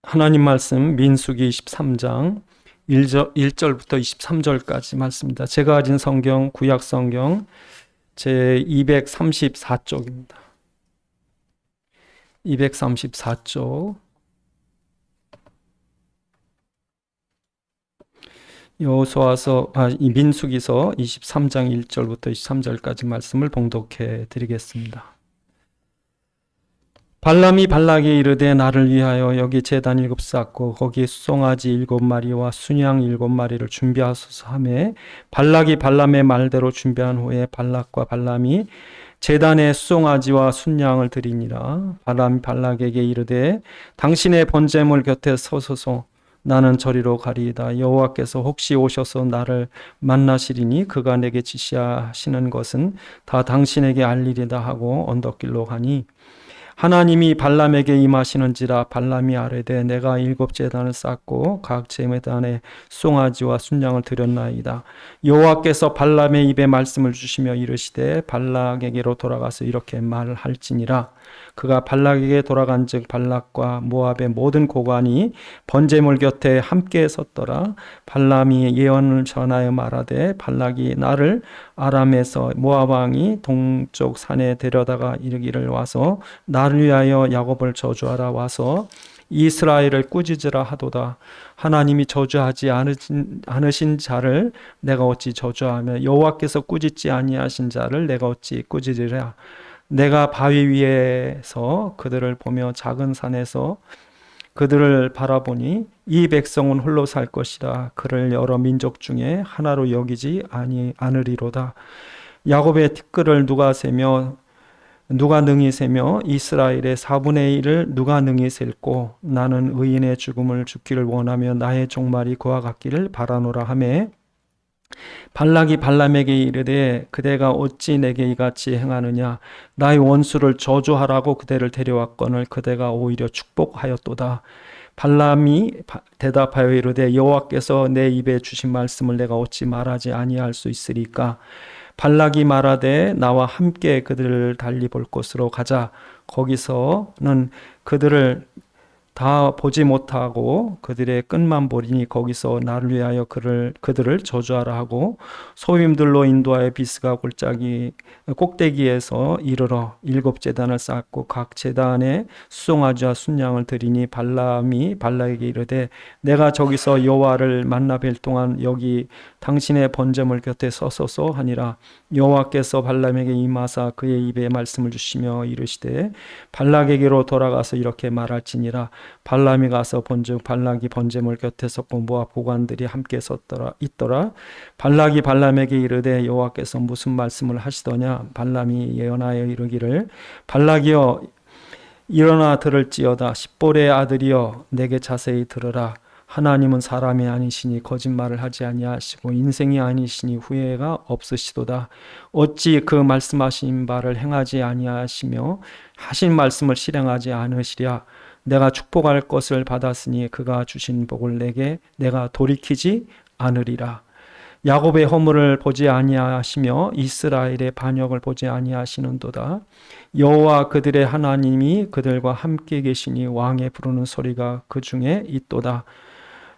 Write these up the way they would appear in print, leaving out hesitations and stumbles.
하나님 말씀 민수기 23장 1절부터 23절까지 말씀입니다. 제가 가진 성경 구약 성경 제 234쪽입니다. 234쪽 이 민수기서 23장 1절부터 23절까지 말씀을 봉독해 드리겠습니다. 발람이 발락에 이르되 나를 위하여 여기 제단 7 쌓고 거기에 수송아지 7마리와 순양 7마리를 준비하소서 하매 발락이 발람의 말대로 준비한 후에 발락과 발람이 제단에 수송아지와 순양을 드리니라. 발람이 발락에게 이르되 당신의 번제물 곁에 서소서. 나는 저리로 가리이다. 여호와께서 혹시 오셔서 나를 만나시리니 그가 내게 지시하시는 것은 다 당신에게 알리리다 하고 언덕길로 가니 하나님이 발람에게 임하시는지라. 발람이 아뢰되 내가 7 제단을 쌓고 각 제단에 송아지와 순양을 드렸나이다. 여호와께서 발람의 입에 말씀을 주시며 이르시되 발락에게로 돌아가서 이렇게 말할지니라. 그가 발락에게 돌아간즉 발락과 모압의 모든 고관이 번제물 곁에 함께 섰더라. 발람이 예언을 전하여 말하되 발락이 나를 아람에서 모압 왕이 동쪽 산에 데려다가 이르기를 와서 나를 위하여 야곱을 저주하라. 와서 이스라엘을 꾸짖으라 하도다. 하나님이 저주하지 않으신 자를 내가 어찌 저주하며 여호와께서 꾸짖지 아니하신 자를 내가 어찌 꾸짖으랴. 내가 바위 위에서 그들을 보며 작은 산에서 그들을 바라보니 이 백성은 홀로 살 것이라. 그를 여러 민족 중에 하나로 여기지 않으리로다. 야곱의 티끌을 누가 능히 세며 이스라엘의 4분의 1을 누가 능히 셀고 나는 의인의 죽음을 죽기를 원하며 나의 종말이 그와 같기를 바라노라 하매 발락이 발람에게 이르되 그대가 어찌 내게 이같이 행하느냐. 나의 원수를 저주하라고 그대를 데려왔거늘 그대가 오히려 축복하였도다. 발람이 대답하여 이르되 여호와께서 내 입에 주신 말씀을 내가 어찌 말하지 아니할 수 있으리까. 발락이 말하되 나와 함께 그들을 달리 볼 곳으로 가자. 거기서는 그들을 다 보지 못하고 그들의 끝만 보리니 거기서 나를 위하여 그들을 저주하라 하고 소임들로 인도하여 비스가 꼭대기에서 이르러 7 제단을 쌓고 각 제단에 수송아지와 순양을 드리니 발람이 발락에게 이르되 내가 저기서 여호와를 만나 뵐 동안 여기 당신의 번제물 곁에 서소서 하니라. 여호와께서 발람에게 임하사 그의 입에 말씀을 주시며 이르시되 발락에게로 돌아가서 이렇게 말할지니라. 발람이 가서 본즉 발락이 번제물 곁에 섰고 모압 고관들이 함께 있더라. 발락이 발람에게 이르되 여호와께서 무슨 말씀을 하시더냐. 발람이 예언하여 이르기를 발락이여 일어나 들을지어다. 십볼의 아들이여 내게 자세히 들으라. 하나님은 사람이 아니시니 거짓말을 하지 아니하시고 인생이 아니시니 후회가 없으시도다. 어찌 그 말씀하신 바를 행하지 아니하시며 하신 말씀을 실행하지 않으시랴. 내가 축복할 것을 받았으니 그가 주신 복을 내가 돌이키지 않으리라. 야곱의 허물을 보지 아니하시며 이스라엘의 반역을 보지 아니하시는도다. 여호와 그들의 하나님이 그들과 함께 계시니 왕의 부르는 소리가 그 중에 있도다.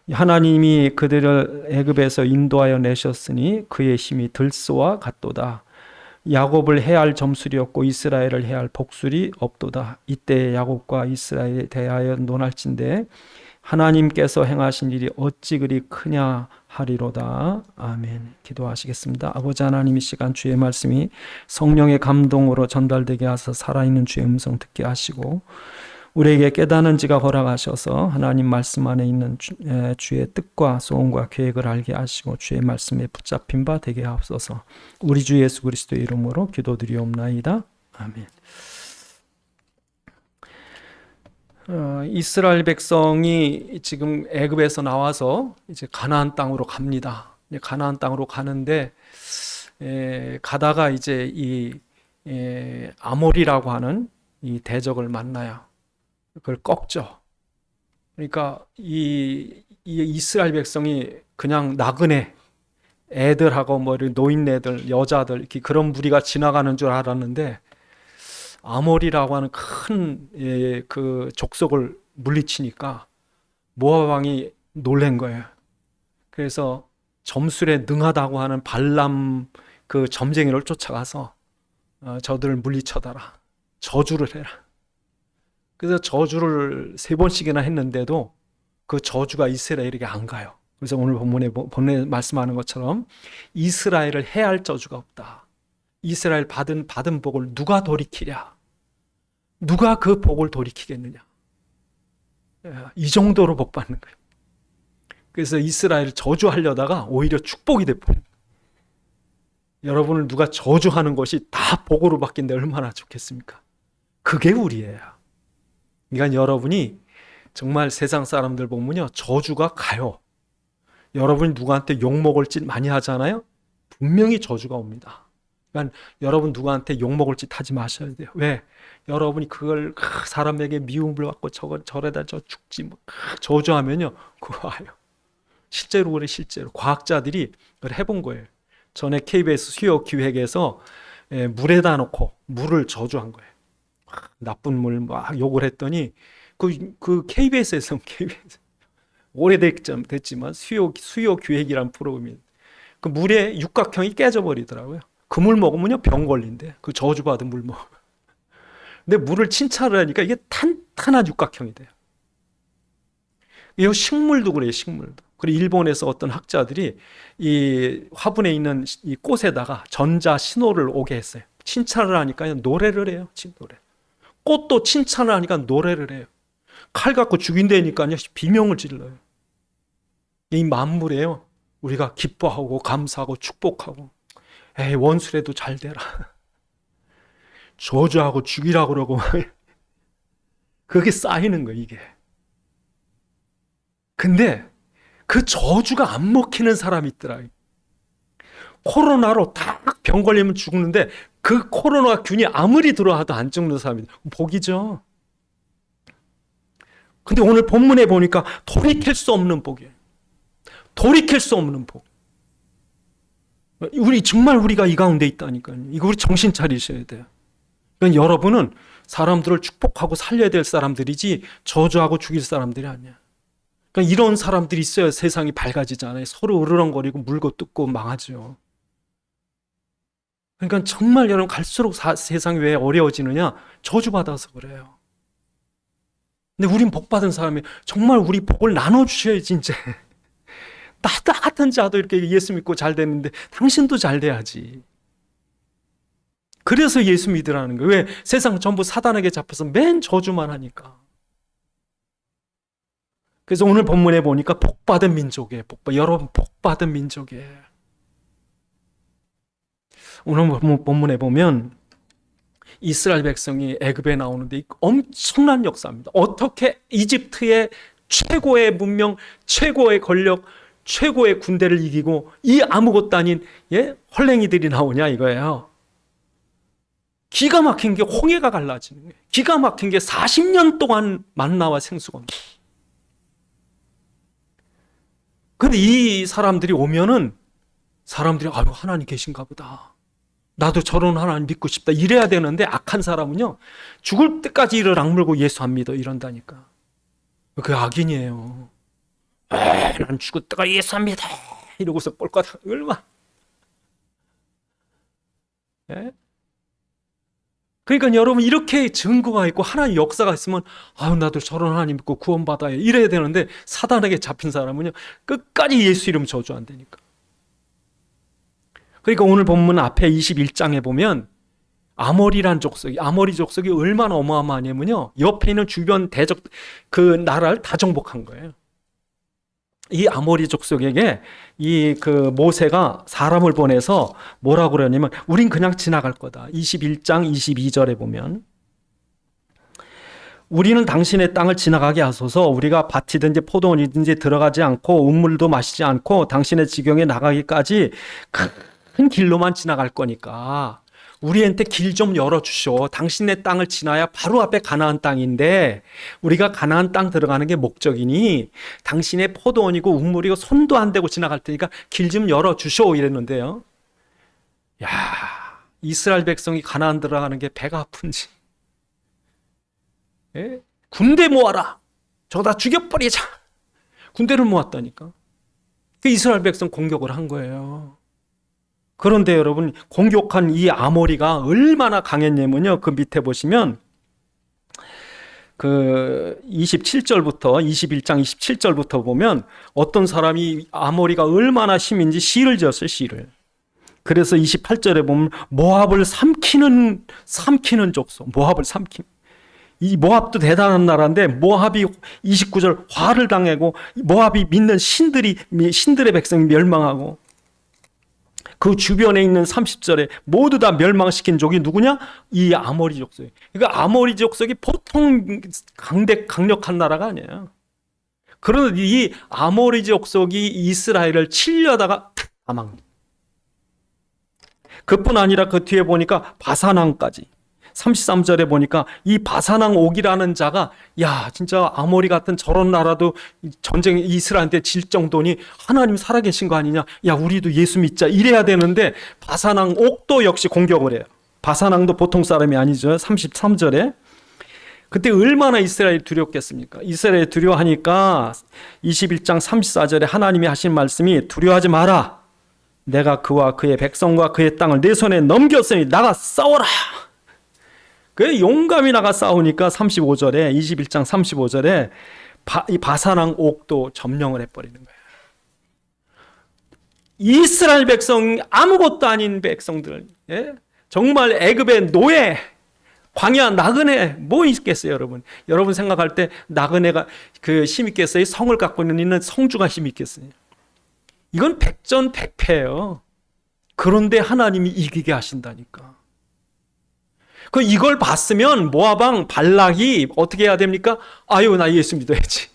하나님이 그들을 애굽에서 인도하여 내셨으니 그의 힘이 들소와 같도다. 야곱을 해할 점술이 없고 이스라엘을 해할 복술이 없도다. 이때 야곱과 이스라엘에 대하여 논할진대 하나님께서 행하신 일이 어찌 그리 크냐 하리로다. 아멘. 기도하시겠습니다. 아버지 하나님, 이 시간 주의 말씀이 성령의 감동으로 전달되게 하셔서 살아있는 주의 음성 듣게 하시고 우리에게 깨닫는 지가 허락하셔서 하나님 말씀 안에 있는 주의 뜻과 소원과 계획을 알게 하시고 주의 말씀에 붙잡힌 바 되게 하옵소서. 우리 주 예수 그리스도의 이름으로 기도드리옵나이다. 아멘. 이스라엘 백성이 지금 애굽에서 나와서 이제 가나안 땅으로 갑니다. 가나안 땅으로 가는데 가다가 이제 이 아몰이라고 하는 이 대적을 만나요. 그걸 꺾죠. 그러니까 이 이스라엘 백성이 그냥 나그네 애들하고 뭐 노인네들, 여자들 이렇게 그런 무리가 지나가는 줄 알았는데 아몰이라고 하는 큰 그 족속을 물리치니까 모압 왕이 놀란 거예요. 그래서 점술에 능하다고 하는 발람 그 점쟁이를 쫓아가서 저들을 물리쳐다라, 저주를 해라. 그래서 저주를 3번씩이나 했는데도 그 저주가 이스라엘에게 안 가요. 그래서 오늘 본문에 말씀하는 것처럼 이스라엘을 해할 저주가 없다. 이스라엘 받은 복을 누가 돌이키랴? 누가 그 복을 돌이키겠느냐? 이 정도로 복 받는 거예요. 그래서 이스라엘을 저주하려다가 오히려 축복이 돼버려요. 여러분을 누가 저주하는 것이 다 복으로 바뀐데 얼마나 좋겠습니까? 그게 우리예요. 그러니까 여러분이 정말 세상 사람들 보면요, 저주가 가요. 여러분이 누구한테 욕먹을 짓 많이 하잖아요. 분명히 저주가 옵니다. 그러니까 여러분 누구한테 욕먹을 짓 하지 마셔야 돼요. 왜? 여러분이 그걸 사람에게 미움을 받고 저래다 저 죽지 뭐 저주하면요, 그거 와요. 실제로 그래. 실제로 과학자들이 그걸 해본 거예요. 전에 KBS 수요 기획에서 물에다 놓고 물을 저주한 거예요. 나쁜 물 막 욕을 했더니 그 KBS에서 오래됐지만 수요 기획이란 프로그램이 그 물에 육각형이 깨져버리더라고요. 그 물 먹으면요 병 걸린대. 그 저주받은 물 먹으면. 근데 물을 친찰을 하니까 이게 탄탄한 육각형이 돼요. 이 식물도 그래요. 식물도. 그리고 일본에서 어떤 학자들이 이 화분에 있는 이 꽃에다가 전자 신호를 오게 했어요. 친찰을 하니까 노래를 해요. 노래. 꽃도 칭찬을 하니까 노래를 해요. 칼 갖고 죽인다니까요 비명을 질러요. 이 만물에요, 우리가 기뻐하고 감사하고 축복하고, 에이 원수라도 잘 되라, 저주하고 죽이라고 그러고 그게 쌓이는 거예요, 이게. 근데 그 저주가 안 먹히는 사람이 있더라. 코로나로 다 병 걸리면 죽는데 그 코로나 균이 아무리 들어와도 안 죽는 사람이 복이죠. 근데 오늘 본문에 보니까 돌이킬 수 없는 복이에요. 돌이킬 수 없는 복. 정말 우리가 이 가운데 있다니까요. 이거 우리 정신 차리셔야 돼요. 그러니까 여러분은 사람들을 축복하고 살려야 될 사람들이지 저주하고 죽일 사람들이 아니야. 그러니까 이런 사람들이 있어야 세상이 밝아지잖아요. 서로 으르렁거리고 물고 뜯고 망하죠. 그러니까 정말 여러분 갈수록 세상이 왜 어려워지느냐? 저주받아서 그래요. 근데 우린 복받은 사람이 정말 우리 복을 나눠주셔야지. 이제 나 같은 자도 이렇게 예수 믿고 잘 됐는데 당신도 잘 돼야지. 그래서 예수 믿으라는 거예요. 왜? 세상 전부 사단에게 잡혀서 맨 저주만 하니까. 그래서 오늘 본문에 보니까 복받은 민족이에요. 여러분 복받은 민족이에요. 오늘 본문에 보면 이스라엘 백성이 애굽에 나오는데 엄청난 역사입니다. 어떻게 이집트의 최고의 문명, 최고의 권력, 최고의 군대를 이기고 이 아무것도 아닌 헐랭이들이 나오냐 이거예요. 기가 막힌 게 홍해가 갈라지는 거예요. 기가 막힌 게 40년 동안 만나와 생수가 옵니다. 근데 이 사람들이 오면은 사람들이 아유 하나님 계신가 보다. 나도 저런 하나님 믿고 싶다 이래야 되는데 악한 사람은요 죽을 때까지 이를 악물고 예수 안 믿어 이런다니까. 그 악인이에요. 난 죽을 때까지 예수 안 믿어 이러고서 꼴깍 얼마. 그러니까 여러분 이렇게 증거가 있고 하나님 역사가 있으면 아유 나도 저런 하나님 믿고 구원받아야 이래야 되는데 사단에게 잡힌 사람은요 끝까지 예수 이름 저주한다니까. 그러니까 오늘 본문 앞에 21장에 보면 아모리 족속이 얼마나 어마어마하냐면요. 옆에 있는 주변 대적 그 나라를 다 정복한 거예요. 이 아모리 족속에게 이 그 모세가 사람을 보내서 뭐라고 그러냐면 우린 그냥 지나갈 거다. 21장 22절에 보면 우리는 당신의 땅을 지나가게 하소서. 우리가 밭이든지 포도원이든지 들어가지 않고 우물도 마시지 않고 당신의 지경에 나가기까지 큰 길로만 지나갈 거니까 우리한테 길 좀 열어주쇼. 당신의 땅을 지나야 바로 앞에 가나안 땅인데 우리가 가나안 땅 들어가는 게 목적이니 당신의 포도원이고 우물이고 손도 안 대고 지나갈 테니까 길 좀 열어주쇼 이랬는데요. 야, 이스라엘 백성이 가나안 들어가는 게 배가 아픈지 군대 모아라. 저거 다 죽여버리자. 군대를 모았다니까. 그 이스라엘 백성 공격을 한 거예요. 그런데 여러분, 공격한 이 아모리가 얼마나 강했냐면요. 그 밑에 보시면 그 27절부터 21장 27절부터 보면 어떤 사람이 아모리가 얼마나 심인지 시를 지었어요. 시를. 그래서 28절에 보면 모압을 삼키는 족속, 모압을 삼킴. 이 모압도 대단한 나라인데 모압이 29절 화를 당하고 모압이 믿는 신들의 백성이 멸망하고 그 주변에 있는 30절에 모두 다 멸망시킨 족이 누구냐? 이 아모리 족속. 그러니까 아모리 족속이 보통 강력한 나라가 아니에요. 그런데 이 아모리 족속이 이스라엘을 치려다가 사망. 그뿐 아니라 그 뒤에 보니까 바사낭까지 33절에 보니까 이 바사낭 옥이라는 자가 야 진짜 아모리 같은 저런 나라도 전쟁 이스라엘한테 질 정도니 하나님 살아계신 거 아니냐, 야 우리도 예수 믿자 이래야 되는데 바사낭 옥도 역시 공격을 해요. 바사낭도 보통 사람이 아니죠. 33절에 그때 얼마나 이스라엘이 두렵겠습니까? 이스라엘이 두려워하니까 21장 34절에 하나님이 하신 말씀이 두려워하지 마라, 내가 그와 그의 백성과 그의 땅을 내 손에 넘겼으니 나가 싸워라. 그 용감히 나가 싸우니까 35절에 21장 35절에 이 바사랑 옥도 점령을 해버리는 거예요. 이스라엘 백성, 아무것도 아닌 백성들, 예? 정말 애굽의 노예, 광야 나그네 뭐 있겠어요, 여러분? 여러분 생각할 때 나그네가 그 힘 있겠어요? 성을 갖고 있는 성주가 힘 있겠어요? 이건 백전백패예요. 그런데 하나님이 이기게 하신다니까. 이걸 봤으면 모압 왕 발락이 어떻게 해야 됩니까? 아유, 나 예수 믿어야지.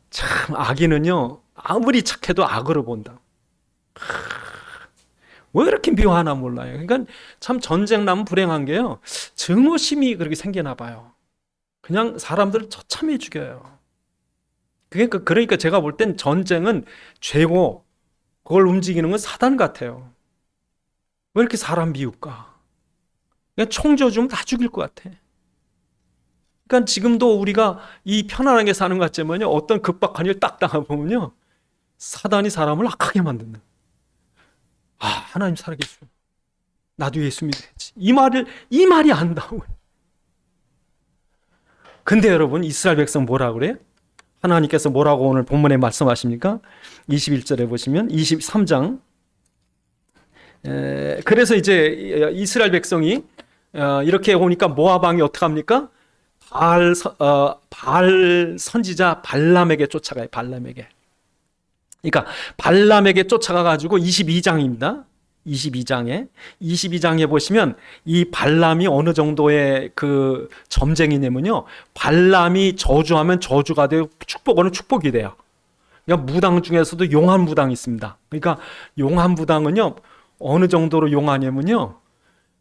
참 악인은요 아무리 착해도 악으로 본다. 왜 이렇게 묘하나 몰라요. 그러니까 참 전쟁 나면 불행한 게요, 증오심이 그렇게 생기나 봐요. 그냥 사람들을 처참히 죽여요. 그러니까 제가 볼 땐 전쟁은 죄고 그걸 움직이는 건 사단 같아요. 왜 이렇게 사람 미울까? 그냥 총 져주면 다 죽일 것 같아. 그러니까 지금도 우리가 이 편안하게 사는 것 같지만요, 어떤 급박한 일 딱 당해보면요, 사단이 사람을 악하게 만든다. 아, 하나님 살아계시오, 나도 예수 믿어야지. 이 말이 안다고. 근데 여러분, 이스라엘 백성 뭐라 그래요? 하나님께서 뭐라고 오늘 본문에 말씀하십니까? 21절에 보시면 23장. 그래서 이제 이스라엘 백성이 이렇게 오니까 모압 왕이 어떻게 합니까? 바알 선지자 발람에게 쫓아가요. 발람에게. 그러니까 발람에게 쫓아가 가지고 22장입니다. 22장에 보시면 이 발람이 어느 정도의 그 점쟁이냐면요, 발람이 저주하면 저주가 되고 축복하면 축복이 돼요. 그러니까 무당 중에서도 용한 무당이 있습니다. 그러니까 용한 무당은요 어느 정도로 용하냐면요,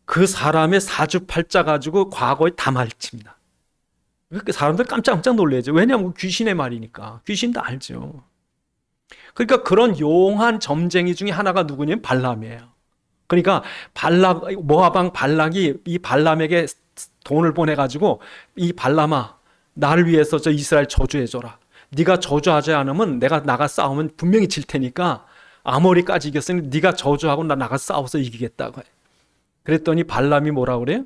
그 사람의 사주팔자 가지고 과거에 다 말칩니다. 사람들 깜짝깜짝 놀라죠. 왜냐하면 귀신의 말이니까. 귀신도 알죠. 그러니까 그런 용한 점쟁이 중에 하나가 누구냐면 발람이에요. 그러니까 모압 왕 발락이 이 발람에게 돈을 보내가지고, 이 발람아, 나를 위해서 저 이스라엘 저주해줘라. 네가 저주하지 않으면 내가 나가 싸우면 분명히 질 테니까, 아모리까지 이겼으니 네가 저주하고 나 나가 싸워서 이기겠다고 해. 그랬더니 발람이 뭐라 그래요?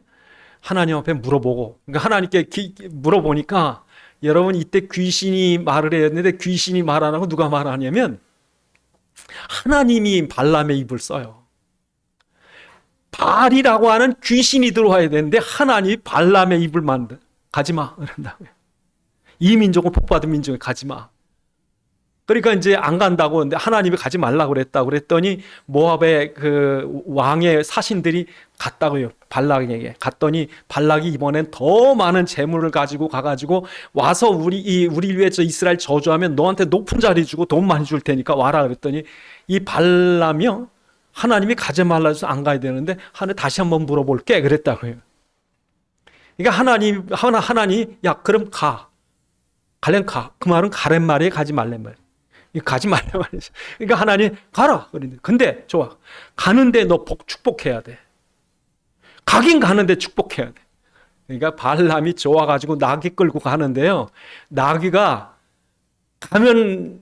하나님 앞에 물어보고, 그러니까 하나님께 물어보니까, 여러분 이때 귀신이 말을 해야 했는데 귀신이 말 안 하고 누가 말하냐면 하나님이 발람의 입을 써요. 발이라고 하는 귀신이 들어와야 되는데 하나님이 발람의 입을 만들, 가지마 그런다고요. 이 민족은 복받은 민족에 가지마. 그러니까 이제 안 간다고, 근데 하나님이 가지 말라고 그랬더니 모압의 그 왕의 사신들이 갔다고요. 발락에게 갔더니 발락이 이번엔 더 많은 재물을 가지고 가가지고 와서 우리 위해 저 이스라엘 저주하면 너한테 높은 자리 주고 돈 많이 줄 테니까 와라 그랬더니 이 발람이요, 하나님이 가지 말라 해서 안 가야 되는데 하나님 다시 한번 물어볼게 그랬다고요. 그러니까 하나님 야 그럼 갈래 가. 그 말은 가란 말이에요, 가지 말란 말이에요. 가지 말란 말이죠. 그러니까 하나님 가라 그랬는데, 근데 좋아, 가는데 너 축복해야 돼. 가긴 가는데 축복해야 돼. 그러니까 발람이 좋아가지고 나귀 끌고 가는데요, 나귀가 가면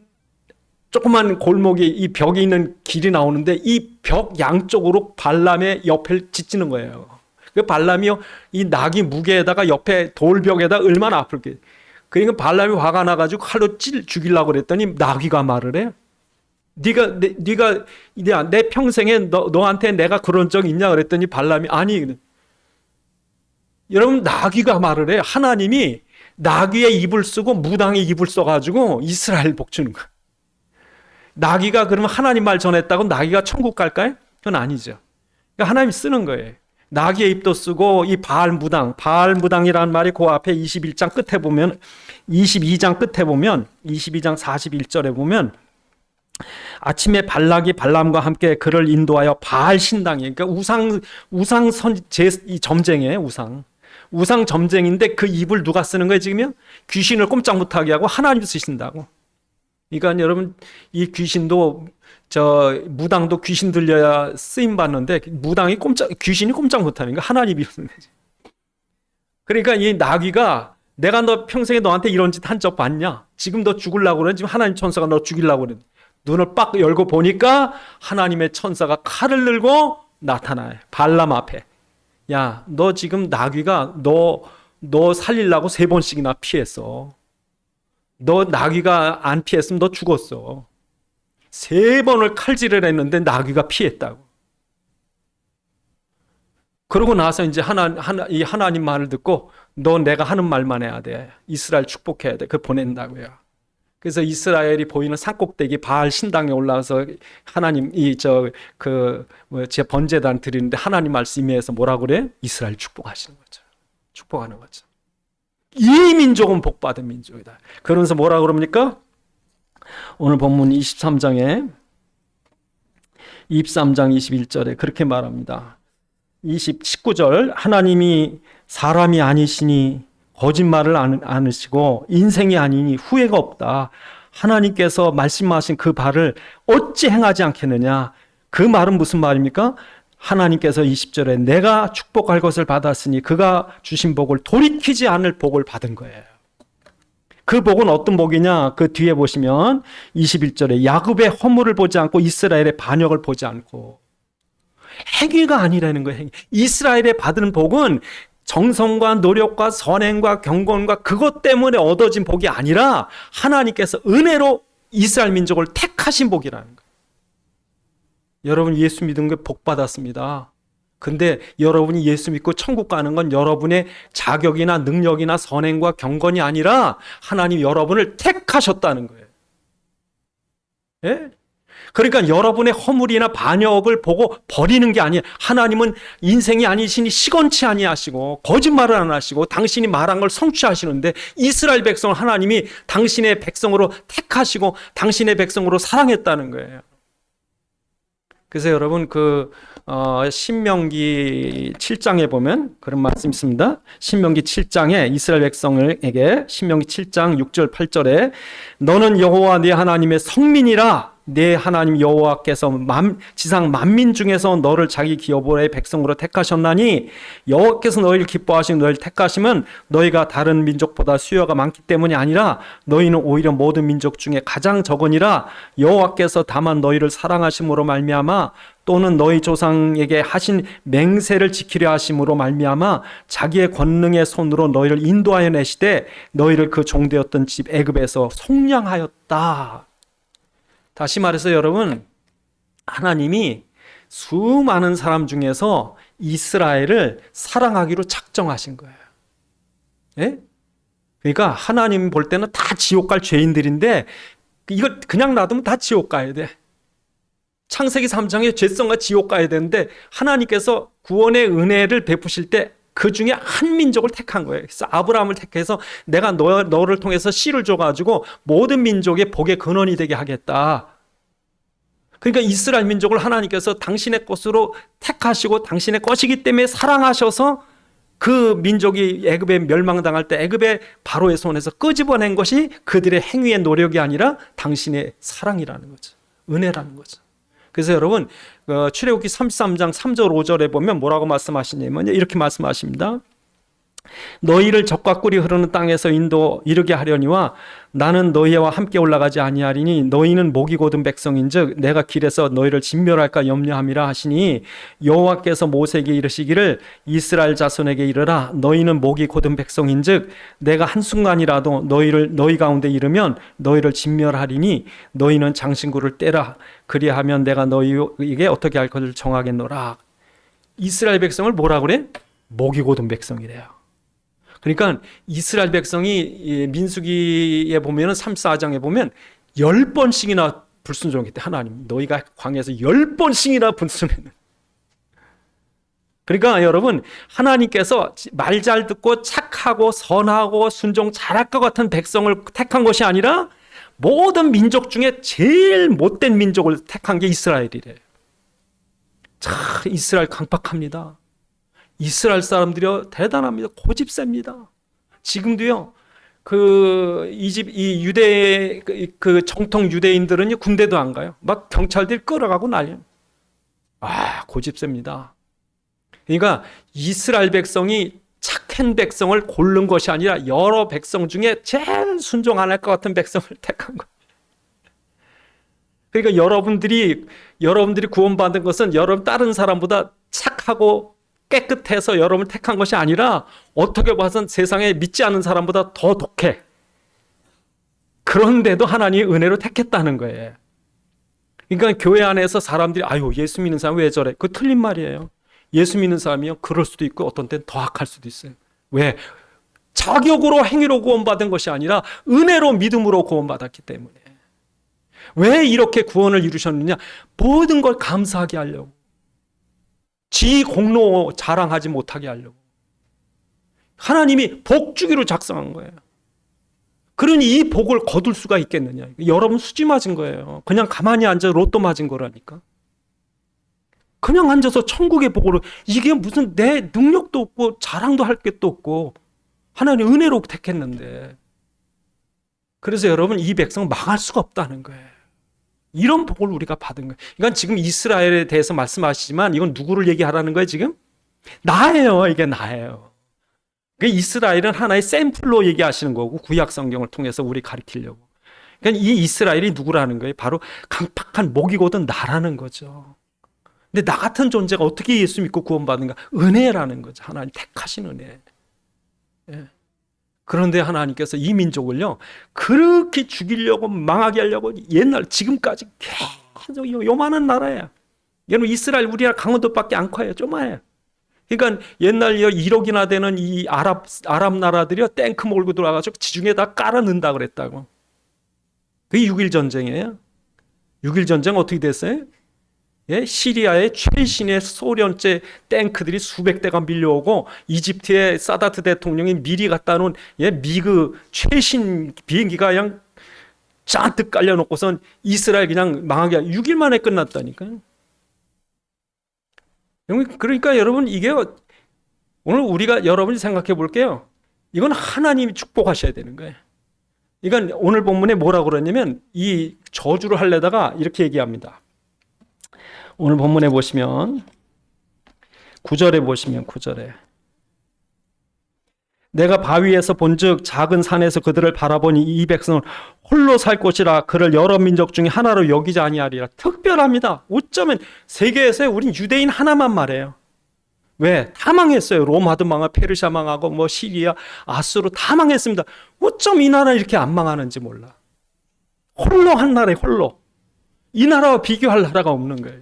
조그만 골목에 이 벽이 있는 길이 나오는데 이 벽 양쪽으로 발람의 옆을 짓지는 거예요. 그 발람이요, 이 나귀 무게에다가 옆에 돌벽에다 얼마나 아플게. 그러니까 발람이 화가 나가지고 칼로 죽이려고 그랬더니 나귀가 말을 해요. 네가 내 평생에 너한테 내가 그런 적 있냐 그랬더니 발람이 아니. 여러분, 나귀가 말을 해요. 하나님이 나귀의 입을 쓰고 무당의 입을 써가지고 이스라엘 복 주는 거예요. 나귀가 그러면 하나님 말 전했다고 나귀가 천국 갈까요? 그건 아니죠. 그러니까 하나님이 쓰는 거예요. 나귀의 입도 쓰고 이 바알무당이라는 말이 그 앞에 21장 끝에 보면 22장 끝에 보면 22장 41절에 보면 아침에 발락이 발람과 함께 그를 인도하여 바알 신당에, 그러니까 우상 점쟁이에요. 우상 점쟁인데 그 입을 누가 쓰는 거예요 지금요? 귀신을 꼼짝 못하게 하고 하나님 쓰신다고. 그러니까 여러분, 이 귀신도 무당도 귀신 들려야 쓰임 받는데 귀신이 꼼짝 못하는 거 하나님이 쓰는 거지. 그러니까 이 나귀가 내가 너 평생에 너한테 이런 짓 한 적 봤냐? 지금 너 죽으려고 그래. 지금 하나님 천사가 너 죽이려고 그래. 눈을 빡 열고 보니까 하나님의 천사가 칼을 들고 나타나요. 발람 앞에. 야, 너 지금 나귀가 너 살리려고 3번씩이나 피했어. 너 나귀가 안 피했으면 너 죽었어. 3번을 칼질을 했는데 나귀가 피했다고. 그러고 나서 이제 이 하나님 말을 듣고 너 내가 하는 말만 해야 돼. 이스라엘 축복해야 돼. 그 보낸다고요. 그래서 이스라엘이 보이는 산꼭대기 바알 신당에 올라와서 하나님 제 번제단 드리는데 하나님 말씀에서 뭐라고 그래? 이스라엘 축복하시는 거죠. 축복하는 거죠. 이 민족은 복받은 민족이다. 그러면서 뭐라 그럽니까? 오늘 본문 23장 21절에 그렇게 말합니다. 19절 하나님이 사람이 아니시니 거짓말을 않으시고 인생이 아니니 후회가 없다. 하나님께서 말씀하신 그 바를 어찌 행하지 않겠느냐. 그 말은 무슨 말입니까? 하나님께서 20절에 내가 축복할 것을 받았으니 그가 주신 복을 돌이키지 않을 복을 받은 거예요. 그 복은 어떤 복이냐? 그 뒤에 보시면 21절에 야곱의 허물을 보지 않고 이스라엘의 반역을 보지 않고. 행위가 아니라는 거예요. 행위. 이스라엘의 받은 복은 정성과 노력과 선행과 경건과 그것 때문에 얻어진 복이 아니라 하나님께서 은혜로 이스라엘 민족을 택하신 복이라는 거예요. 여러분 예수 믿은 게 복 받았습니다. 근데 여러분이 예수 믿고 천국 가는 건 여러분의 자격이나 능력이나 선행과 경건이 아니라 하나님 여러분을 택하셨다는 거예요. 예? 그러니까 여러분의 허물이나 반역을 보고 버리는 게 아니에요. 하나님은 인생이 아니시니 시건치 아니하시고 거짓말을 안 하시고 당신이 말한 걸 성취하시는데 이스라엘 백성을 하나님이 당신의 백성으로 택하시고 당신의 백성으로 사랑했다는 거예요. 그래서 여러분 신명기 7장에 보면 그런 말씀이 있습니다. 신명기 7장에 이스라엘 백성에게 신명기 7장 6절 8절에 너는 여호와 네 하나님의 성민이라 네 하나님 여호와께서 지상 만민 중에서 너를 자기 기업의 백성으로 택하셨나니 여호와께서 너희를 기뻐하시고 너희를 택하시면 너희가 다른 민족보다 수요가 많기 때문이 아니라 너희는 오히려 모든 민족 중에 가장 적으니라 여호와께서 다만 너희를 사랑하심으로 말미암아 또는 너희 조상에게 하신 맹세를 지키려 하심으로 말미암아 자기의 권능의 손으로 너희를 인도하여 내시되 너희를 그 종되었던 집 애굽에서 속량하였다. 다시 말해서 여러분, 하나님이 수많은 사람 중에서 이스라엘을 사랑하기로 작정하신 거예요. 예? 그러니까 하나님 볼 때는 다 지옥 갈 죄인들인데 이걸 그냥 놔두면 다 지옥 가야 돼. 창세기 3장에 죄성과 지옥 가야 되는데 하나님께서 구원의 은혜를 베푸실 때 그 중에 한 민족을 택한 거예요. 그래서 아브라함을 택해서 내가 너를 통해서 씨를 줘가지고 모든 민족의 복의 근원이 되게 하겠다. 그러니까 이스라엘 민족을 하나님께서 당신의 것으로 택하시고 당신의 것이기 때문에 사랑하셔서 그 민족이 애굽에 멸망당할 때 애굽의 바로의 손에서 끄집어낸 것이 그들의 행위의 노력이 아니라 당신의 사랑이라는 거죠. 은혜라는 거죠. 그래서 여러분 출애굽기 33장 3절 5절에 보면 뭐라고 말씀하시냐면 이렇게 말씀하십니다. 너희를 적과 꿀이 흐르는 땅에서 이르게 하려니와 나는 너희와 함께 올라가지 아니하리니 너희는 목이 곧은 백성인즉 내가 길에서 너희를 진멸할까 염려함이라 하시니 여호와께서 모세에게 이르시기를 이스라엘 자손에게 이르라 너희는 목이 곧은 백성인즉 내가 한순간이라도 너희 가운데 이르면 너희를 진멸하리니 너희는 장신구를 떼라 그리하면 내가 너희에게 어떻게 할 것을 정하겠노라. 이스라엘 백성을 뭐라 그래? 목이 곧은 백성이래요. 그러니까 이스라엘 백성이 민수기에 보면은 3~4장에 보면 10번씩이나 불순종했대. 하나님 너희가 광야에서 10번씩이나 불순종했네. 그러니까 여러분 하나님께서 말 잘 듣고 착하고 선하고 순종 잘할 것 같은 백성을 택한 것이 아니라 모든 민족 중에 제일 못된 민족을 택한 게 이스라엘이래. 참 이스라엘 강팍합니다. 이스라엘 사람들이요 대단합니다. 고집셉니다. 지금도요 이 유대 정통 유대인들은 군대도 안 가요. 막 경찰들이 끌어가고 난리. 고집셉니다. 그러니까 이스라엘 백성이 착한 백성을 고른 것이 아니라 여러 백성 중에 제일 순종 안 할 것 같은 백성을 택한 거예요. 그러니까 여러분들이 구원받은 것은 여러분 다른 사람보다 착하고 깨끗해서 여러분을 택한 것이 아니라 어떻게 봐선 세상에 믿지 않는 사람보다 더 독해. 그런데도 하나님이 은혜로 택했다는 거예요. 그러니까 교회 안에서 사람들이 예수 믿는 사람 왜 저래? 그거 틀린 말이에요. 예수 믿는 사람이요 그럴 수도 있고 어떤 때는 더 악할 수도 있어요. 왜? 자격으로 행위로 구원받은 것이 아니라 은혜로 믿음으로 구원받았기 때문에. 왜 이렇게 구원을 이루셨느냐? 모든 걸 감사하게 하려고. 지 공로 자랑하지 못하게 하려고. 하나님이 복 주기로 작성한 거예요. 그러니 이 복을 거둘 수가 있겠느냐? 여러분 수지 맞은 거예요. 그냥 가만히 앉아 로또 맞은 거라니까. 그냥 앉아서 천국의 복으로 이게 무슨 내 능력도 없고 자랑도 할 것도 없고 하나님 은혜로 택했는데. 그래서 여러분 이 백성 망할 수가 없다는 거예요. 이런 복을 우리가 받은 거예요. 이건 지금 이스라엘에 대해서 말씀하시지만 이건 누구를 얘기하라는 거예요 지금? 나예요. 이게 나예요. 이스라엘은 하나의 샘플로 얘기하시는 거고 구약 성경을 통해서 우리 가르치려고. 그러니까 이 이스라엘이 누구라는 거예요? 바로 강팍한 목이 곧은 나라는 거죠. 근데 나 같은 존재가 어떻게 예수 믿고 구원받는가? 은혜라는 거죠. 하나님 택하신 은혜. 예. 그런데 하나님께서 이 민족을요 그렇게 죽이려고 망하게 하려고 지금까지 계속 요만한 나라예요. 여러분 이스라엘 우리나라 강원도밖에 안 커요. 조그마해요. 그러니까 옛날 1억이나 되는 이 아랍 나라들이요 탱크 몰고 들어와가지고 지중해다 깔아 넣는다 그랬다고. 그게 6.1 전쟁이에요. 6.1 전쟁 어떻게 됐어요? 시리아의 최신의 소련제 탱크들이 수백 대가 밀려오고 이집트의 사다트 대통령이 미리 갖다 놓은 미그 최신 비행기가 그냥 잔뜩 깔려놓고선 이스라엘 그냥 망하게 6일 만에 끝났다니까요. 그러니까 여러분 이게 오늘 우리가 여러분이 생각해 볼게요. 이건 하나님이 축복하셔야 되는 거예요. 이건 오늘 본문에 뭐라고 그러냐면 이 저주를 하려다가 이렇게 얘기합니다. 오늘 본문에 보시면 9절에 보시면 9절에 내가 바위에서 본즉 작은 산에서 그들을 바라보니 이 백성은 홀로 살 곳이라 그를 여러 민족 중에 하나로 여기지 아니하리라. 특별합니다. 어쩌면 세계에서 우린 유대인 하나만 말해요. 왜? 다 망했어요. 로마도 망하고 페르시아 망하고 시리아, 아수르 다 망했습니다. 어쩜 이 나라 이렇게 안 망하는지 몰라. 홀로 한 나라에 홀로. 이 나라와 비교할 나라가 없는 거예요.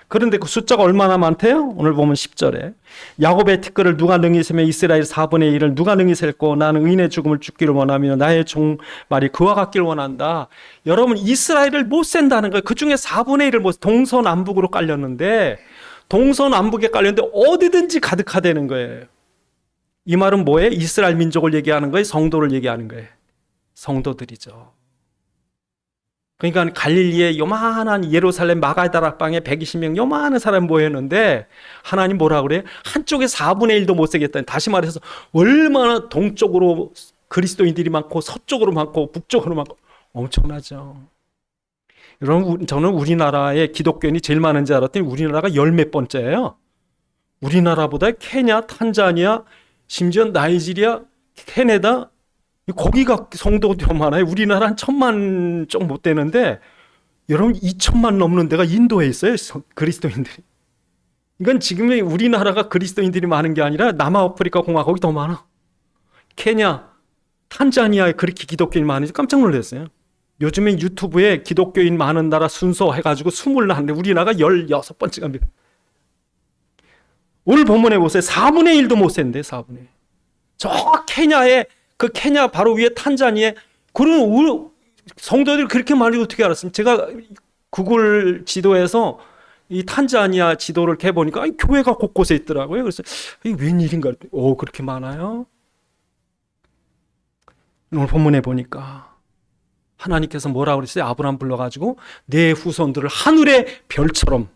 그런데 그 숫자가 얼마나 많대요? 오늘 보면 10절에 야곱의 티끌을 누가 능히 세며 이스라엘 4분의 1을 누가 능히 셀고 나는 의인의 죽음을 죽기를 원하며 나의 종말이 그와 같기를 원한다. 여러분 이스라엘을 못 센다는 거예요. 그중에 4분의 1을 동서남북으로 깔렸는데 동서남북에 깔렸는데 어디든지 가득하다는 거예요. 이 말은 뭐예요? 이스라엘 민족을 얘기하는 거예요? 성도를 얘기하는 거예요? 성도들이죠. 그러니까 갈릴리에 요만한 예루살렘 마가다락방에 120명 요만한 사람이 모였는데 하나님 뭐라 그래요? 한쪽에 4분의 1도 못 세겠다니. 다시 말해서 얼마나 동쪽으로 그리스도인들이 많고 서쪽으로 많고 북쪽으로 많고 엄청나죠. 여러분 저는 우리나라의 기독교인이 제일 많은 줄 알았더니 우리나라가 열 몇 번째예요. 우리나라보다 케냐, 탄자니아, 심지어 나이지리아, 캐나다, 거기가 성도들이 많아요. 우리나라 한 1,000만 좀 못 되는데 여러분 2,000만 넘는 데가 인도에 있어요. 그리스도인들이. 이건 지금 우리나라가 그리스도인들이 많은 게 아니라 남아프리카 공화국이 더 많아. 케냐, 탄자니아에 그렇게 기독교인 많은지 깜짝 놀랐어요. 요즘에 유튜브에 기독교인 많은 나라 순서 해가지고 21, 우리나라가 16번째가 겁니다. 오늘 본문에 보세요. 4분의 1도 못 센대, 4분의 1. 저 케냐에, 그 케냐 바로 위에 탄자니아에 그런 성도들이 그렇게 많이 어떻게 알았습니까? 제가 구글 지도에서 이 탄자니아 지도를 캐보니까 교회가 곳곳에 있더라고요. 그래서 이게 웬일인가? 그렇게 많아요? 오늘 본문에 보니까 하나님께서 뭐라고 그랬어요? 아브라함 불러가지고 내 후손들을 하늘의 별처럼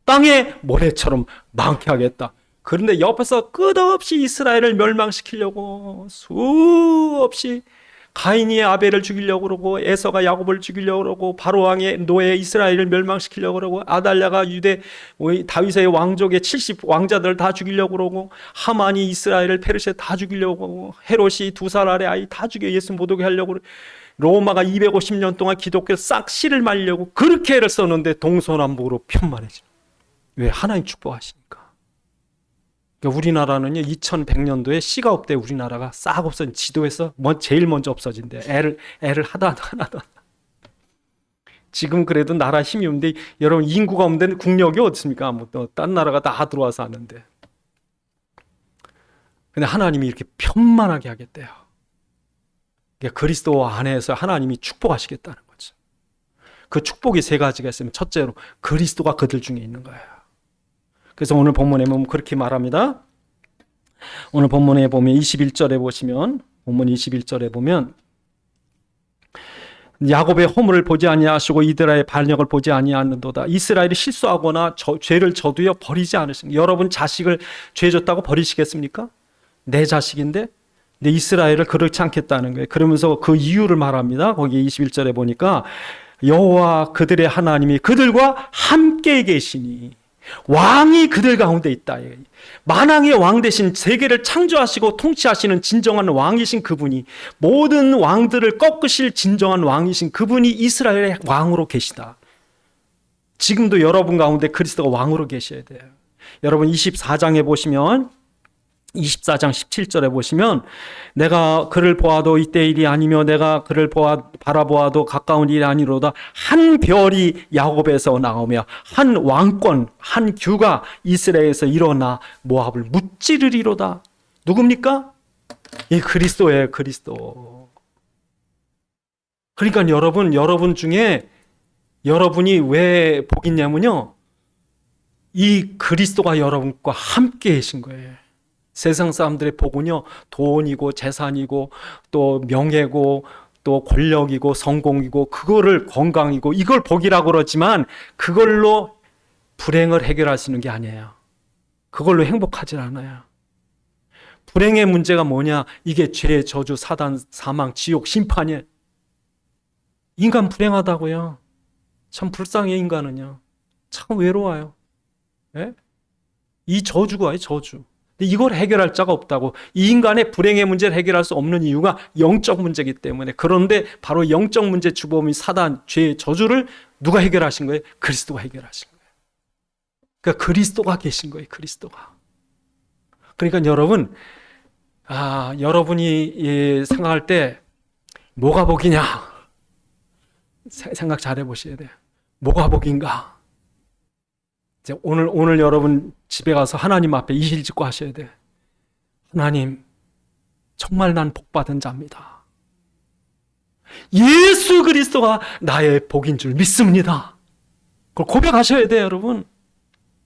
땅의 모래처럼 많게 하겠다. 그런데 옆에서 끝없이 이스라엘을 멸망시키려고 수없이 가인이 아벨을 죽이려고 그러고 에서가 야곱을 죽이려고 그러고 바로왕의 노예 이스라엘을 멸망시키려고 그러고 아달랴가 유대 다윗의 왕족의 70 왕자들을 다 죽이려고 그러고 하만이 이스라엘을 페르시아 다 죽이려고 그러고 헤롯이 2살 아래 아이 다 죽여 예수 못 오게 하려고 그러고 로마가 250년 동안 기독교 싹 씨를 말려고 그렇게 애를 썼는데 동서남북으로 편만해져. 왜? 하나님 축복하시니까. 그러니까 우리나라는요 2100년도에 씨가 없대. 우리나라가 싹 없어진 지도에서 제일 먼저 없어진대. 애를 하다 지금 그래도 나라 힘이 없는데 여러분 인구가 없는데 국력이 어딨습니까? 딴 나라가 다 들어와서 하는데. 근데 하나님이 이렇게 편만하게 하겠대요. 그러니까 그리스도 안에서 하나님이 축복하시겠다는 거죠. 그 축복이 3가지가 있으면 첫째로 그리스도가 그들 중에 있는 거예요. 그래서 오늘 본문에 보면 그렇게 말합니다. 오늘 본문에 보면 21절에 보시면 본문 21절에 보면 야곱의 허물을 보지 아니하시고 이스라엘의 반역을 보지 아니하는도다. 이스라엘이 실수하거나 죄를 저도요 버리지 않으십니다. 여러분 자식을 죄 졌다고 버리시겠습니까? 내 자식인데 내 이스라엘을 그렇지 않겠다는 거예요. 그러면서 그 이유를 말합니다. 거기 21절에 보니까 여호와 그들의 하나님이 그들과 함께 계시니 왕이 그들 가운데 있다. 만왕의 왕 대신 세계를 창조하시고 통치하시는 진정한 왕이신 그분이 모든 왕들을 꺾으실 진정한 왕이신 그분이 이스라엘의 왕으로 계시다. 지금도 여러분 가운데 그리스도가 왕으로 계셔야 돼요. 여러분 24장에 보시면 24장 17절에 보시면 내가 그를 보아도 이때 일이 아니며 내가 그를 바라보아도 가까운 일이 아니로다. 한 별이 야곱에서 나오며 한 왕권 한 규가 이스라엘에서 일어나 모압을 무찌르리로다. 누굽니까? 이 그리스도예요. 그리스도. 그러니까 여러분 중에 여러분이 왜 복 있냐면요 이 그리스도가 여러분과 함께 계신 거예요. 세상 사람들의 복은요 돈이고 재산이고 또 명예고 또 권력이고 성공이고 그거를 건강이고 이걸 복이라고 그러지만 그걸로 불행을 해결할 수 있는 게 아니에요. 그걸로 행복하지 않아요. 불행의 문제가 뭐냐? 이게 죄, 저주, 사단, 사망, 지옥, 심판이에요. 인간 불행하다고요. 참 불쌍해. 인간은요 참 외로워요. 예? 이 저주가 저주. 이걸 해결할 자가 없다고. 이 인간의 불행의 문제를 해결할 수 없는 이유가 영적 문제이기 때문에. 그런데 바로 영적 문제 주범인 사단, 죄, 저주를 누가 해결하신 거예요? 그리스도가 해결하신 거예요. 그러니까 그리스도가 계신 거예요. 그리스도가. 그러니까 여러분, 여러분이 생각할 때 뭐가 복이냐? 생각 잘 해보셔야 돼요. 뭐가 복인가? 오늘 여러분 집에 가서 하나님 앞에 이실 짓고 하셔야 돼. 하나님, 정말 난 복받은 자입니다. 예수 그리스도가 나의 복인 줄 믿습니다. 그걸 고백하셔야 돼요, 여러분.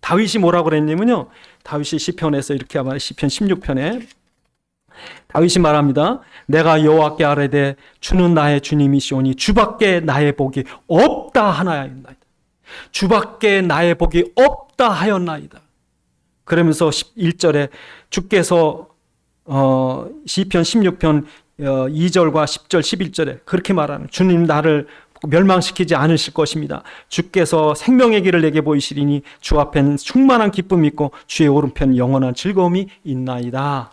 다윗이 뭐라고 그랬냐면요. 다윗이 시편에서 이렇게 말해요. 시편 16편에 다윗이 말합니다. 내가 여호와께 아뢰되 주는 나의 주님이시오니 주밖에 나의 복이 없다 하나이다. 주밖에 나의 복이 없다 하였나이다. 그러면서 1절에 주께서 시편 16편 2절과 10절 11절에 그렇게 말하는 주님 나를 멸망시키지 않으실 것입니다. 주께서 생명의 길을 내게 보이시리니 주 앞에는 충만한 기쁨이 있고 주의 오른편 영원한 즐거움이 있나이다.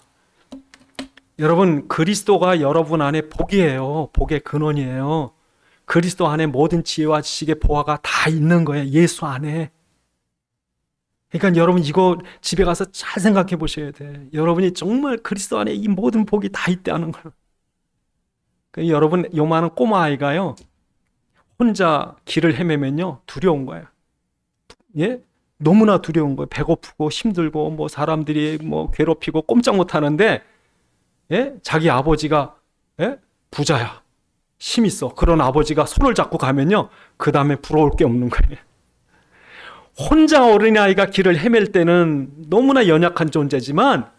여러분, 그리스도가 여러분 안에 복이에요. 복의 근원이에요. 그리스도 안에 모든 지혜와 지식의 보화가 다 있는 거예요. 예수 안에. 그러니까 여러분 이거 집에 가서 잘 생각해 보셔야 돼. 여러분이 정말 그리스도 안에 이 모든 복이 다 있다는 거예요. 그러니까 여러분 요만한 꼬마 아이가요, 혼자 길을 헤매면요 두려운 거예요. 예? 너무나 두려운 거예요. 배고프고 힘들고 뭐 사람들이 뭐 괴롭히고 꼼짝 못 하는데, 예? 자기 아버지가, 예? 부자야, 힘 있어. 그런 아버지가 손을 잡고 가면요, 그 다음에 부러울 게 없는 거예요. 혼자 어린아이가 길을 헤맬 때는 너무나 연약한 존재지만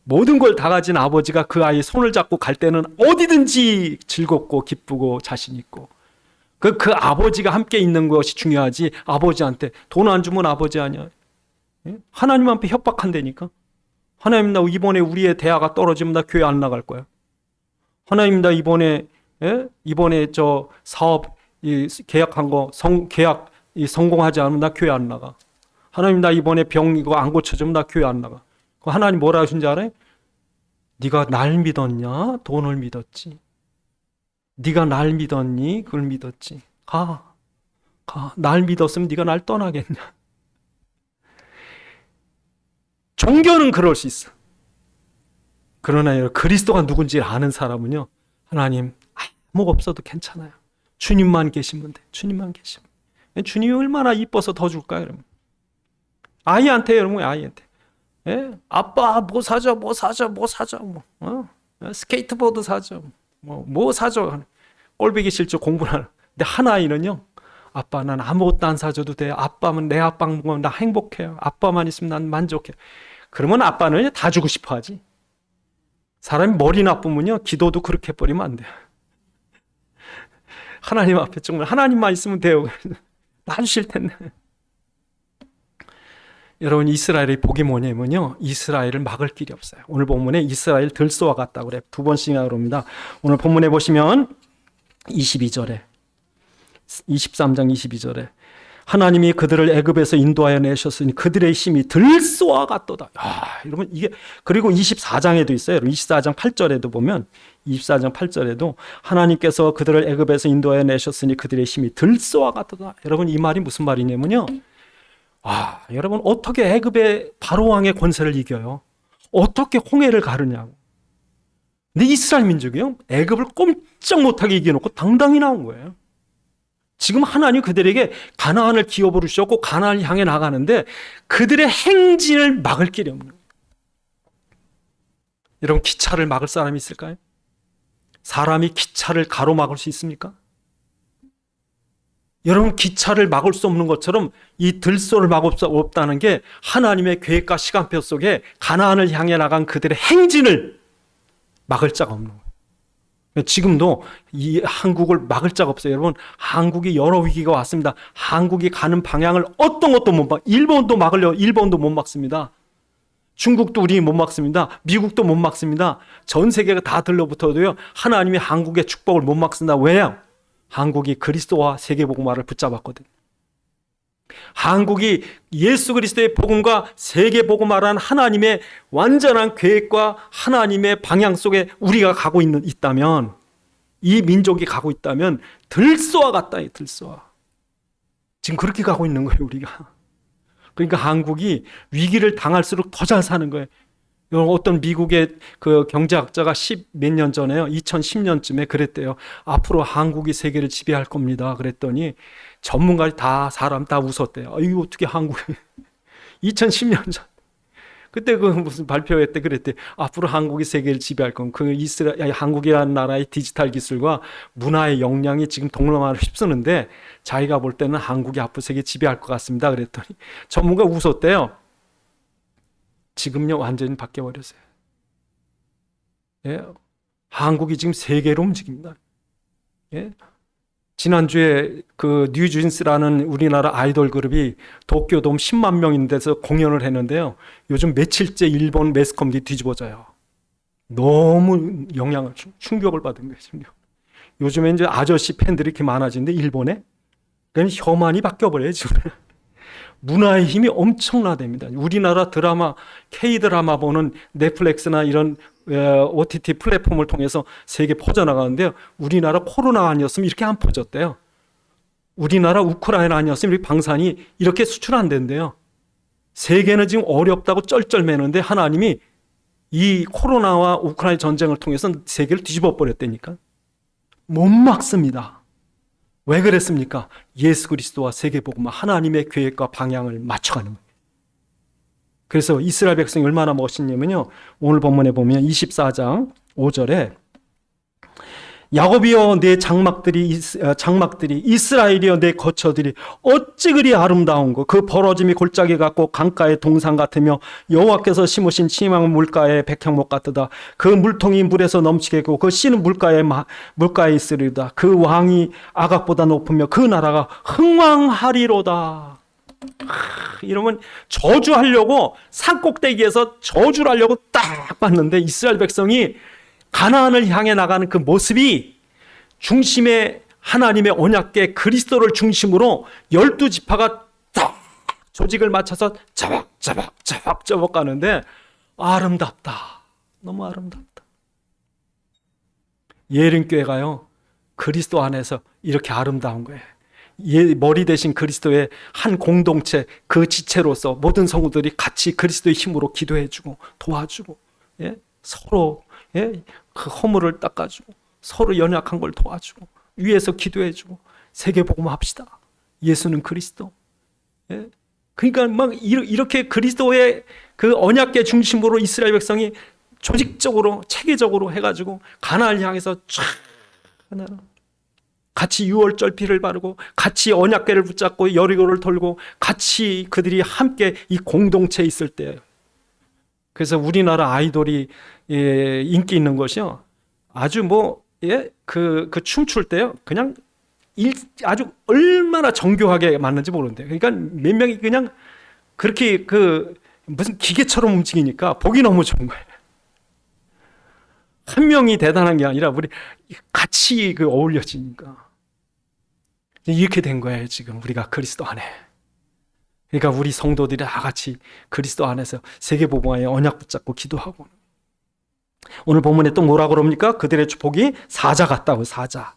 모든 걸 다 가진 아버지가 그 아이의 손을 잡고 갈 때는 어디든지 즐겁고 기쁘고 자신 있고, 그 아버지가 함께 있는 것이 중요하지, 아버지한테 돈 안 주면 아버지 아니야. 하나님 앞에 협박한다니까. 하나님, 나 이번에 우리의 대화가 떨어지면 나 교회 안 나갈 거야. 하나님, 나 이번에 저 사업 계약한 거 계약 성공하지 않으면 나 교회 안 나가. 하나님, 나 이번에 병 이거 안 고쳐주면 나 교회 안 나가. 하나님 뭐라 하신지 알아요? 네가 날 믿었냐? 돈을 믿었지. 네가 날 믿었니? 그걸 믿었지. 가. 날 믿었으면 네가 날 떠나겠냐? 종교는 그럴 수 있어. 그러나 그리스도가 누군지 아는 사람은요, 하나님 아무것도 없어도 괜찮아요. 주님만 계시면 돼. 주님만 계시면. 주님이 얼마나 이뻐서 더 줄까요, 여러분? 아이한테, 여러분, 아이한테. 예? 아빠 뭐 사줘, 뭐 사줘, 뭐 사줘, 스케이트보드 사줘, 뭐 사줘. 꼴보기 싫죠, 공부를 하는. 근데 한 아이는요, 아빠 난 아무것도 안 사줘도 돼. 아빠면 내 아빠 먹으면 나 행복해요. 아빠만 있으면 난 만족해. 그러면 아빠는 다 주고 싶어 하지. 사람이 머리 나쁘면요, 기도도 그렇게 해버리면 안 돼요. 하나님 앞에 정말 하나님만 있으면 돼요. 놔주실 텐데. 여러분, 이스라엘의 복이 뭐냐면요, 이스라엘을 막을 길이 없어요. 오늘 본문에 이스라엘 들소와 같다고 그래. 두 번씩이나 그럽니다. 오늘 본문에 보시면 22절에 23장 22절에 하나님이 그들을 애굽에서 인도하여 내셨으니 그들의 힘이 들소와 같도다. 여러분 이게, 그리고 24장에도 있어요. 24장 8절에도 보면, 24장 8절에도 하나님께서 그들을 애굽에서 인도하여 내셨으니 그들의 힘이 들소와 같도다. 여러분 이 말이 무슨 말이냐면요, 여러분 어떻게 애굽의 바로 왕의 권세를 이겨요? 어떻게 홍해를 가르냐고. 근데 이스라엘 민족이요, 애굽을 꼼짝 못하게 이겨놓고 당당히 나온 거예요. 지금 하나님 그들에게 가나안을 기업으로 주셨고 가나안을 향해 나가는데 그들의 행진을 막을 길이 없는 거예요. 여러분, 기차를 막을 사람이 있을까요? 사람이 기차를 가로막을 수 있습니까? 여러분, 기차를 막을 수 없는 것처럼 이 들소를 막을 수 없다는 게 하나님의 계획과 시간표 속에 가나안을 향해 나간 그들의 행진을 막을 자가 없는 거예요. 지금도 이 한국을 막을 자가 없어요. 여러분, 한국이 여러 위기가 왔습니다. 한국이 가는 방향을 어떤 것도 못 막, 일본도 막으려 일본도 못 막습니다. 중국도 우리 못 막습니다. 미국도 못 막습니다. 전 세계가 다 들러붙어도요, 하나님이 한국의 축복을 못 막습니다. 왜요? 한국이 그리스도와 세계복음화를 붙잡았거든요. 한국이 예수 그리스도의 복음과 세계복음화라는 하나님의 완전한 계획과 하나님의 방향 속에 우리가 가고 있다면, 이 민족이 가고 있다면 들소와 같다. 들소와. 지금 그렇게 가고 있는 거예요, 우리가. 그러니까 한국이 위기를 당할수록 더 잘 사는 거예요. 어떤 미국의 그 경제학자가 10몇 년 전에요, 2010년쯤에 그랬대요. 앞으로 한국이 세계를 지배할 겁니다. 그랬더니 전문가들이 사람 다 웃었대요. 이거 어떻게 한국이 2010년 전 그때 그 무슨 발표회 때 그랬대. 앞으로 한국이 세계를 지배할 건 그 한국이라는 나라의 디지털 기술과 문화의 역량이 지금 동남아를 휩쓰는데 자기가 볼 때는 한국이 앞으로 세계 지배할 것 같습니다. 그랬더니 전문가 웃었대요. 지금요 완전히 바뀌어버렸어요. 예? 한국이 지금 세계로 움직입니다. 예? 지난주에 그 뉴진스라는 우리나라 아이돌 그룹이 도쿄돔 10만 명 있는 데서 공연을 했는데요, 요즘 며칠째 일본 매스컴들이 뒤집어져요. 너무 영향을, 충격을 받은 거예요. 충격. 요즘에 이제 아저씨 팬들이 이렇게 많아지는데 일본에 그냥 혐한이 바뀌어버려요 지금. 문화의 힘이 엄청나답니다. 우리나라 드라마, K-드라마 보는 넷플릭스나 이런 OTT 플랫폼을 통해서 세계 퍼져나가는데요. 우리나라 코로나 아니었으면 이렇게 안 퍼졌대요. 우리나라 우크라이나 아니었으면 우리 방산이 이렇게 수출 안 된대요. 세계는 지금 어렵다고 쩔쩔매는데 하나님이 이 코로나와 우크라이나 전쟁을 통해서 세계를 뒤집어 버렸다니까. 못 막습니다. 왜 그랬습니까? 예수 그리스도와 세계복음화 하나님의 계획과 방향을 맞춰가는 거예요. 그래서 이스라엘 백성이 얼마나 멋있냐면요, 오늘 본문에 보면 24장 5절에 야곱이여 내 장막들이 이스라엘이여 내 거처들이 어찌 그리 아름다운고 그 벌어짐이 골짜기 같고 강가의 동산 같으며 여호와께서 심으신 치망 물가의 백향목 같으다. 그 물통이 물에서 넘치겠고 그 씨는 물가에 있으리로다. 그 왕이 아각보다 높으며 그 나라가 흥왕하리로다. 이러면 저주하려고 산꼭대기에서 저주를 하려고 딱 봤는데 이스라엘 백성이 가나안을 향해 나가는 그 모습이 중심에 하나님의 언약궤 그리스도를 중심으로 12지파가 딱 조직을 맞춰서 자박 가는데 아름답다. 너무 아름답다. 예림교회가요, 그리스도 안에서 이렇게 아름다운 거예요. 머리 대신 그리스도의 한 공동체, 그 지체로서 모든 성도들이 같이 그리스도의 힘으로 기도해주고 도와주고, 서로 그 허물을 닦아주고 서로 연약한 걸 도와주고 위에서 기도해주고 세계복음 합시다. 예수는 그리스도. 그러니까 막 이렇게 그리스도의 그 언약궤 중심으로 이스라엘 백성이 조직적으로 체계적으로 해가지고 가나안을 향해서 쫙 같이 유월절피를 바르고 같이 언약궤를 붙잡고 여리고를 돌고 같이 그들이 함께 이 공동체에 있을 때, 그래서 우리나라 아이돌이 인기 있는 것이요, 아주 그 춤출 때요, 그냥 아주 얼마나 정교하게 맞는지 모르는데, 그러니까 몇 명이 그냥 그렇게 무슨 기계처럼 움직이니까 보기 너무 좋은 거예요. 한 명이 대단한 게 아니라 우리 같이 어울려지니까 이렇게 된 거예요. 지금 우리가 그리스도 안에. 그러니까 우리 성도들이 다 같이 그리스도 안에서 세계복음화에 언약 붙잡고 기도하고. 오늘 본문에 또 뭐라고 그럽니까? 그들의 축복이 사자 같다고, 사자.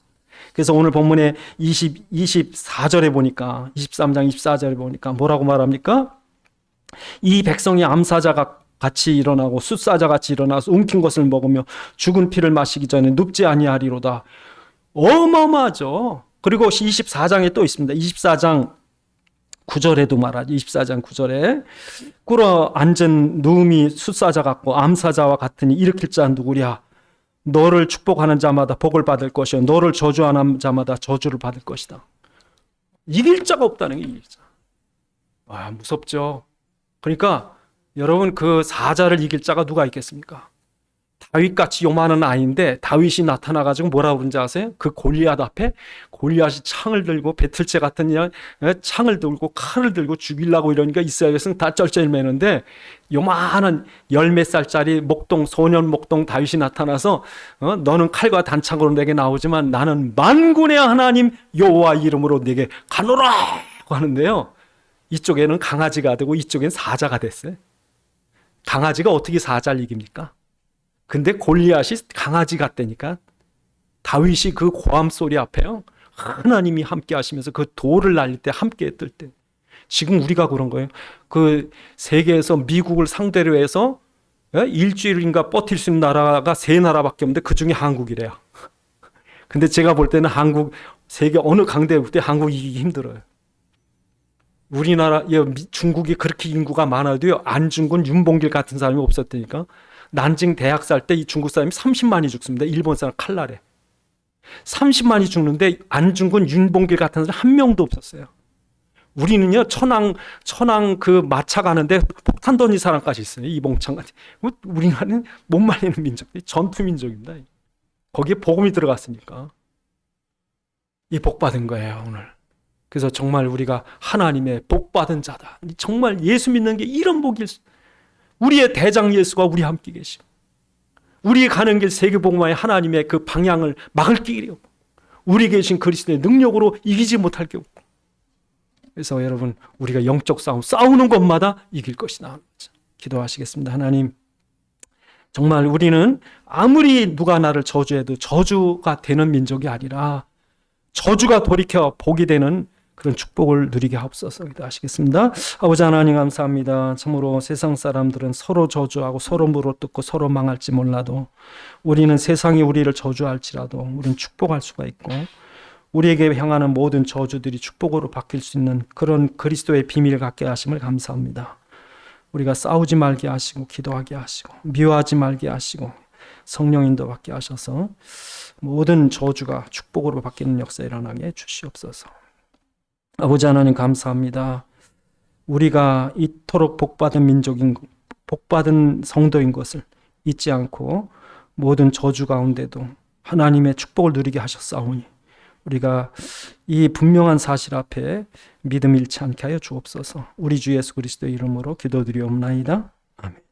그래서 오늘 본문에 24절에 보니까, 23장 24절에 보니까 뭐라고 말합니까? 이 백성이 암사자가 같이 일어나고 숫사자 같이 일어나서 움킨 것을 먹으며 죽은 피를 마시기 전에 눕지 아니하리로다. 어마어마하죠. 그리고 24장에 또 있습니다. 24장 9절에도 말하죠. 24장 9절에 꿇어 앉은 누움이 숫사자 같고 암사자와 같으니 일으킬 자 누구랴? 너를 축복하는 자마다 복을 받을 것이요 너를 저주하는 자마다 저주를 받을 것이다. 이길 자가 없다는 게 이길 자. 와, 무섭죠. 그러니까 여러분, 그 사자를 이길 자가 누가 있겠습니까? 다윗같이 요만한 아이인데 다윗이 나타나가지고 뭐라고 그런지 아세요? 그 골리앗 앞에 골리앗이 창을 들고 배틀채 같은 창을 들고 칼을 들고 죽이려고 이러니까 이스라엘 백성 다 쩔쩔매는데 요만한 10몇 살짜리 소년 목동 다윗이 나타나서 너는 칼과 단창으로 내게 나오지만 나는 만군의 하나님 여호와 이름으로 내게 가노라 하는데요, 이쪽에는 강아지가 되고 이쪽엔 사자가 됐어요. 강아지가 어떻게 사자를 이깁니까? 근데 골리앗이 강아지 같다니까. 다윗이 그 고함 소리 앞에요, 하나님이 함께 하시면서 그 돌을 날릴 때 함께 했을 때, 지금 우리가 그런 거예요. 그 세계에서 미국을 상대로 해서 일주일인가 버틸 수 있는 나라가 3나라밖에 없는데 그 중에 한국이래요. 근데 제가 볼 때는 세계 어느 강대에 볼 때 한국이 이기기 힘들어요. 우리나라, 중국이 그렇게 인구가 많아도요, 안중근, 윤봉길 같은 사람이 없었다니까. 난징 대학 살 때 이 중국 사람이 30만이 죽습니다. 일본 사람 칼날에 30만이 죽는데 안중근, 윤봉길 같은 사람 한 명도 없었어요. 우리는요, 천황 그 마차 가는데 폭탄 던진 사람까지 있어요. 이봉창 같은. 우리나라는 못 말리는 민족들이 전투 민족입니다. 거기에 복음이 들어갔으니까 이 복 받은 거예요 오늘. 그래서 정말 우리가 하나님의 복 받은 자다. 정말 예수 믿는 게 이런 복일 수. 우리의 대장 예수가 우리 함께 계시고, 우리 가는 길 세계복음화의 하나님의 그 방향을 막을 길이 없고, 우리 계신 그리스도의 능력으로 이기지 못할 게 없고, 그래서 여러분, 우리가 영적 싸우는 것마다 이길 것이다. 기도하시겠습니다. 하나님, 정말 우리는 아무리 누가 나를 저주해도 저주가 되는 민족이 아니라 저주가 돌이켜 복이 되는 그런 축복을 누리게 하옵소서. 기도하시겠습니다. 아버지 하나님 감사합니다. 참으로 세상 사람들은 서로 저주하고 서로 물어뜯고 서로 망할지 몰라도 우리는 세상이 우리를 저주할지라도 우리는 축복할 수가 있고 우리에게 향하는 모든 저주들이 축복으로 바뀔 수 있는 그런 그리스도의 비밀을 갖게 하심을 감사합니다. 우리가 싸우지 말게 하시고 기도하게 하시고 미워하지 말게 하시고 성령 인도받게 하셔서 모든 저주가 축복으로 바뀌는 역사 일어나게 주시옵소서. 아버지 하나님 감사합니다. 우리가 이토록 복받은 성도인 것을 잊지 않고 모든 저주 가운데도 하나님의 축복을 누리게 하셨사오니 우리가 이 분명한 사실 앞에 믿음 잃지 않게 하여 주옵소서. 우리 주 예수 그리스도의 이름으로 기도드리옵나이다. 아멘.